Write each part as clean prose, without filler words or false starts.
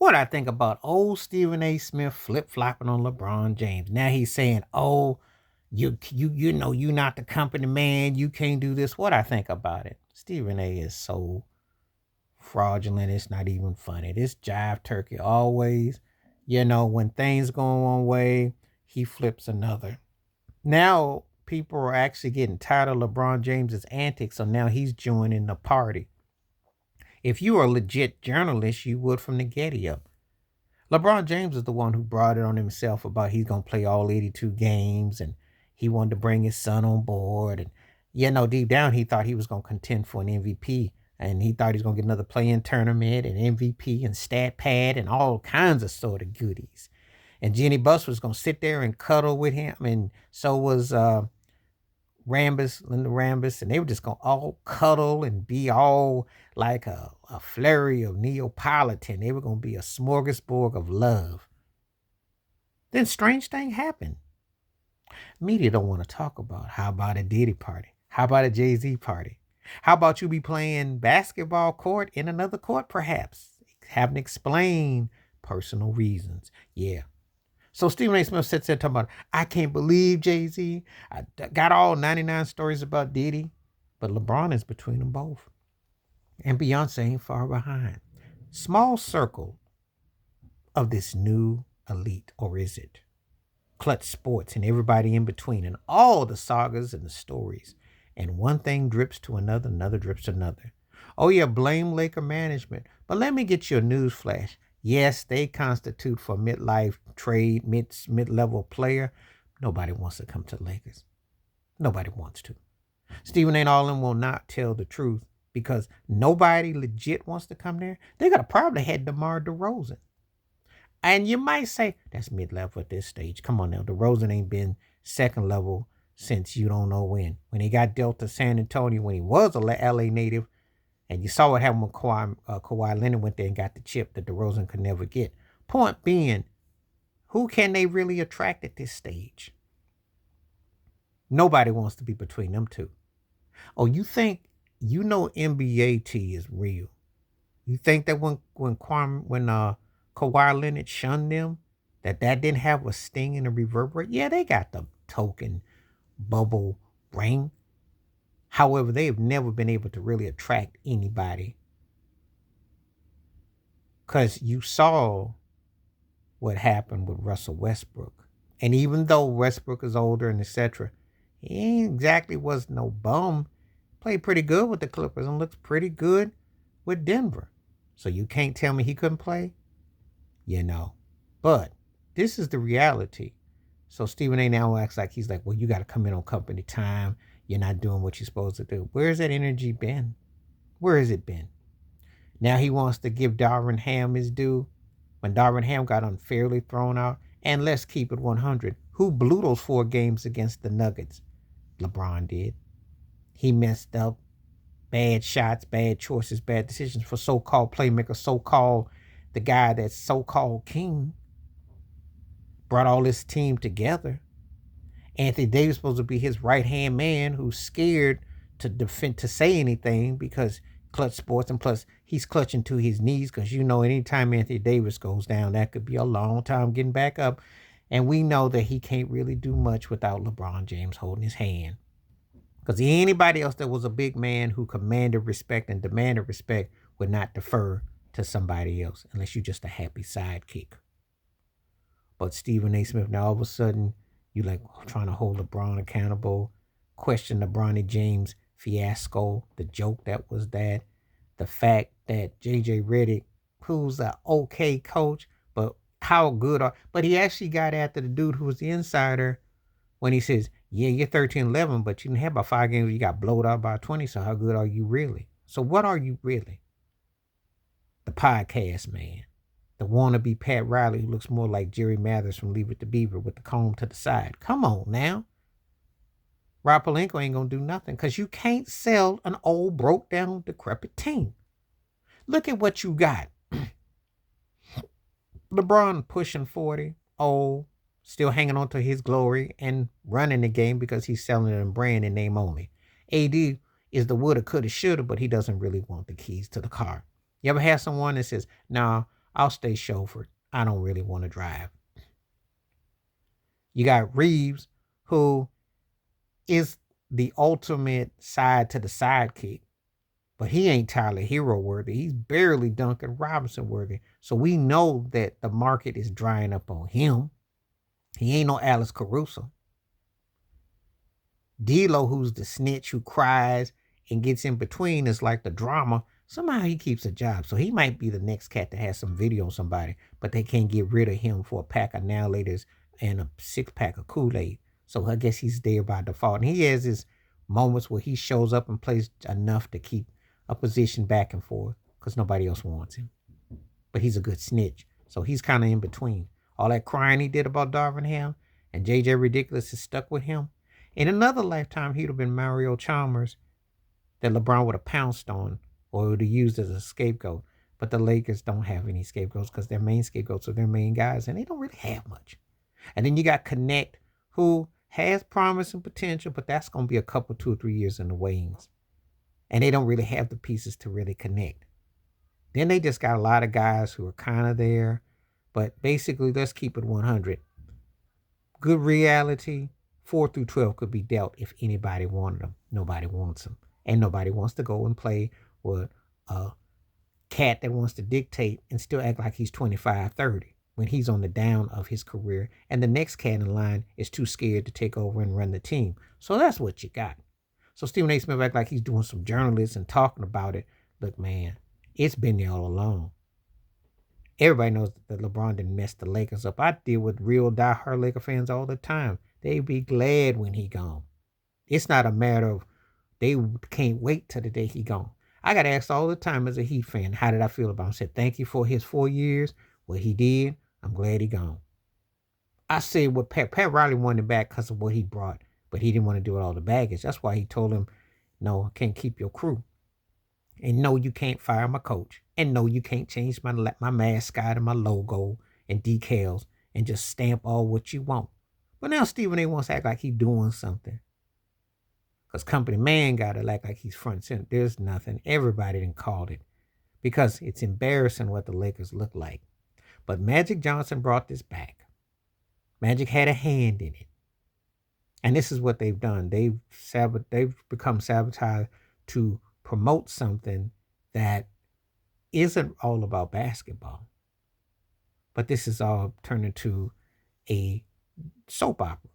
what I think about old Stephen A. Smith flip-flopping on LeBron James. Now he's saying, oh, you're not the company man. You can't do this. What I think about it. Stephen A. is so fraudulent. It's not even funny. This jive turkey always, when things go one way, he flips another. Now people are actually getting tired of LeBron James's antics, so now he's joining the party. If you are a legit journalist, you would from the Getty up. LeBron James is the one who brought it on himself about he's gonna play all 82 games and he wanted to bring his son on board. And deep down he thought he was gonna contend for an MVP. And he thought he was gonna get another play-in tournament and MVP and stat pad and all kinds of sort of goodies. And Jenny Buss was gonna sit there and cuddle with him, and so was Linda Rambus, and they were just gonna all cuddle and be all like a flurry of Neapolitan. They were gonna be a smorgasbord of love. Then strange thing happened. Media don't want to talk about. How about a Diddy party? How about a Jay-Z party? How about you be playing basketball court in another court, perhaps? Having to explain personal reasons. Yeah. So Stephen A. Smith sits there talking about, I can't believe Jay-Z. I got all 99 stories about Diddy. But LeBron is between them both. And Beyonce ain't far behind. Small circle of this new elite, or is it? Clutch Sports and everybody in between, and all the sagas and the stories. And one thing drips to another, another drips to another. Oh yeah, blame Laker management. But let me get you a news flash. Yes, they constitute for midlife trade, mid-level player. Nobody wants to come to the Lakers. Nobody wants to. Stephen A. All will not tell the truth because nobody legit wants to come there. They're going to probably head DeMar DeRozan. And you might say, that's mid-level at this stage. Come on now, DeRozan ain't been second level since you don't know when. When he got dealt to San Antonio, when he was a LA native, and you saw what happened when Kawhi Leonard went there and got the chip that DeRozan could never get. Point being, who can they really attract at this stage? Nobody wants to be between them two. Oh, you think NBA T is real? You think that when Kawhi Leonard shunned them, that didn't have a sting and a reverberate? Yeah, they got the token bubble ring. However, they have never been able to really attract anybody. Because you saw what happened with Russell Westbrook. And even though Westbrook is older and etc., he ain't exactly was no bum. Played pretty good with the Clippers and looks pretty good with Denver. So you can't tell me he couldn't play? But this is the reality. So Stephen A. now acts like he's like, well, you got to come in on company time. You're not doing what you're supposed to do. Where's that energy been? Where has it been? Now he wants to give Darvin Ham his due when Darvin Ham got unfairly thrown out. And let's keep it 100. Who blew those 4 games against the Nuggets? LeBron did. He messed up. Bad shots, bad choices, bad decisions for so-called playmaker, so-called the guy that's so-called king. Brought all this team together. Anthony Davis supposed to be his right-hand man who's scared to defend, to say anything because Clutch Sports, and plus he's clutching to his knees because anytime Anthony Davis goes down, that could be a long time getting back up. And we know that he can't really do much without LeBron James holding his hand. Because anybody else that was a big man who commanded respect and demanded respect would not defer to somebody else unless you're just a happy sidekick. But Stephen A. Smith, now all of a sudden, you like trying to hold LeBron accountable, question the Bronny James fiasco, the joke that was that, the fact that J.J. Redick, who's an okay coach, but how good but he actually got after the dude who was the insider when he says, yeah, you're 13-11, but you didn't have about 5 games, you got blowed out by 20, so how good are you really? So what are you really? The podcast man. The wannabe Pat Riley who looks more like Jerry Mathers from Leave It to Beaver with the comb to the side. Come on now. Rob Pelinka ain't going to do nothing because you can't sell an old, broke down, decrepit team. Look at what you got. LeBron pushing 40, old, still hanging on to his glory and running the game because he's selling it in brand and name only. AD is the woulda, coulda, shoulda, but he doesn't really want the keys to the car. You ever have someone that says, nah, I'll stay chauffeured. I don't really want to drive. You got Reeves, who is the ultimate side to the sidekick, but he ain't Tyler Hero worthy. He's barely Duncan Robinson worthy. So we know that the market is drying up on him. He ain't no Alex Caruso. D'Lo, who's the snitch who cries and gets in between, is like the drama. Somehow he keeps a job. So he might be the next cat that has some video on somebody, but they can't get rid of him for a pack of now laters and a 6-pack of Kool-Aid. So I guess he's there by default. And he has his moments where he shows up and plays enough to keep a position back and forth because nobody else wants him. But he's a good snitch. So he's kind of in between. All that crying he did about Darvin Ham and JJ Ridiculous is stuck with him. In another lifetime, he'd have been Mario Chalmers that LeBron would have pounced on or would have used as a scapegoat. But the Lakers don't have any scapegoats because their main scapegoats are their main guys, and they don't really have much. And then you got Connect, who has promise and potential, but that's going to be a couple, 2 or 3 years in the wings. And they don't really have the pieces to really connect. Then they just got a lot of guys who are kind of there. But basically, let's keep it 100. Good reality, 4 through 12 could be dealt if anybody wanted them. Nobody wants them. And nobody wants to go and play with a cat that wants to dictate and still act like he's 25, 30 when he's on the down of his career. And the next cat in line is too scared to take over and run the team. So that's what you got. So Stephen A. Smith act like he's doing some journalists and talking about it. Look, man, it's been there all along. Everybody knows that LeBron didn't mess the Lakers up. I deal with real diehard Laker fans all the time. They be glad when he gone. It's not a matter of they can't wait till the day he gone. I got asked all the time as a Heat fan, how did I feel about him? I said, thank you for his 4 years. What he did, I'm glad he gone. I said what Pat Riley wanted back because of what he brought, but he didn't want to do all the baggage. That's why he told him, no, I can't keep your crew. And no, you can't fire my coach. And no, you can't change my mascot and my logo and decals and just stamp all what you want. But now Stephen A. wants to act like he's doing something. Because company man got to act like he's front and center. There's nothing. Everybody done called it. Because it's embarrassing what the Lakers look like. But Magic Johnson brought this back. Magic had a hand in it. And this is what they've done. They've become sabotaged to promote something that isn't all about basketball. But this is all turned into a soap opera.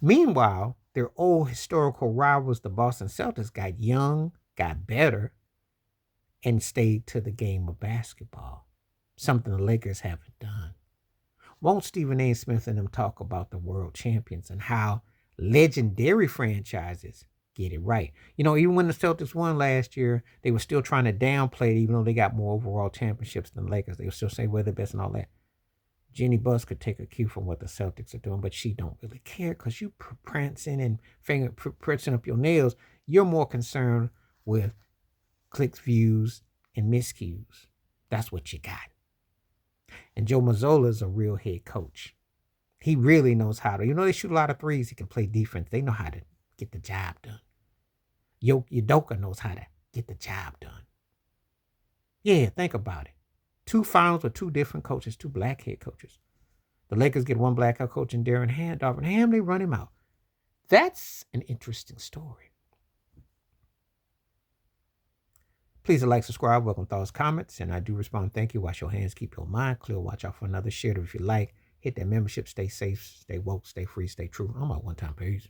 Meanwhile, their old historical rivals, the Boston Celtics, got young, got better, and stayed to the game of basketball. Something the Lakers haven't done. Won't Stephen A. Smith and them talk about the world champions and how legendary franchises get it right? You know, even when the Celtics won last year, they were still trying to downplay it, even though they got more overall championships than the Lakers. They were still saying we're the best and all that. Jenny Buss could take a cue from what the Celtics are doing, but she don't really care because you prancing and pressing up your nails. You're more concerned with clicks, views, and miscues. That's what you got. And Joe Mazzola is a real head coach. He really knows how to. You know, they shoot a lot of threes. He can play defense. They know how to get the job done. Udoka knows how to get the job done. Yeah, think about it. 2 finals with 2 different coaches, 2 black head coaches. The Lakers get 1 black head coach in Darvin Ham. They run him out. That's an interesting story. Please like, subscribe, welcome thoughts, comments, and I do respond. Thank you. Wash your hands, keep your mind clear. Watch out for another share if you like. Hit that membership. Stay safe, stay woke, stay free, stay true. I'm out one time. Peace.